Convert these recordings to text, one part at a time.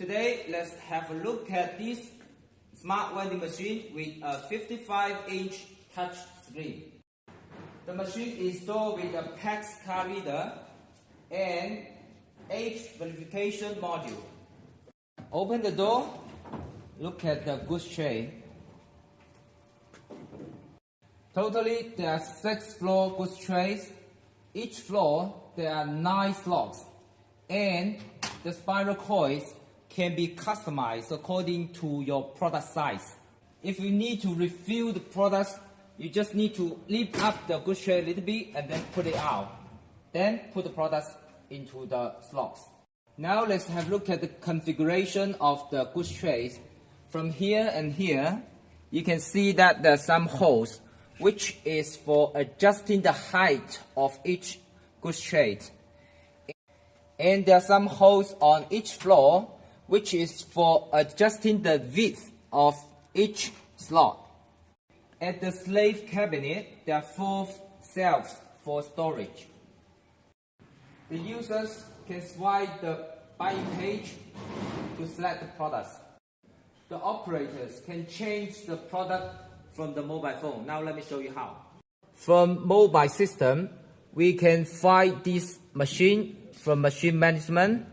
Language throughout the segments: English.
Today, let's have a look at this smart vending machine with a 55-inch touch screen. The machine is installed with a PAX card reader and age verification module. Open the door, look at the goods tray. Totally, there are 6 floor goods trays. Each floor, there are 9 slots, and the spiral coils can be customized according to your product size. If you need to refill the products, you just need to lift up the goods tray a little bit and then put it out. Then put the products into the slots. Now let's have a look at the configuration of the goods trays. From here and here, you can see that there are some holes, which is for adjusting the height of each goods tray. And there are some holes on each floor, which is for adjusting the width of each slot. At the slave cabinet, there are 4 shelves for storage. The users can swipe the buying page to select the products. The operators can change the product from the mobile phone. Now let me show you how. From mobile system, we can find this machine from machine management,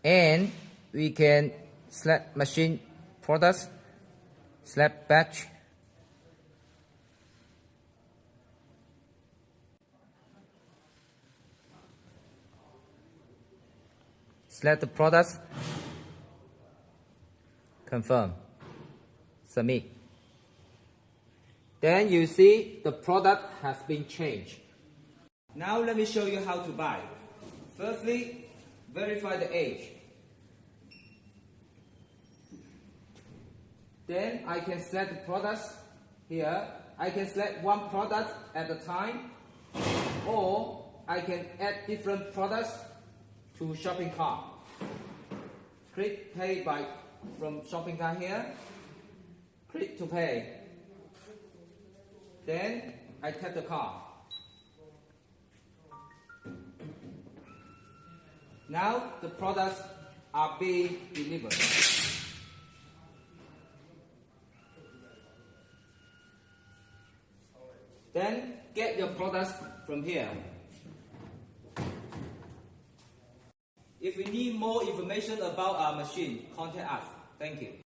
and we can select machine products, select batch, select the products, confirm, submit. Then you see the product has been changed. Now let me show you how to buy. Firstly, verify the age. Then I can select the products here. I can select one product at a time, or I can add different products to shopping cart. Click pay from shopping cart here. Click to pay. Then I tap the card. Now the products are being delivered. Then get your products from here. If you need more information about our machine, contact us. Thank you.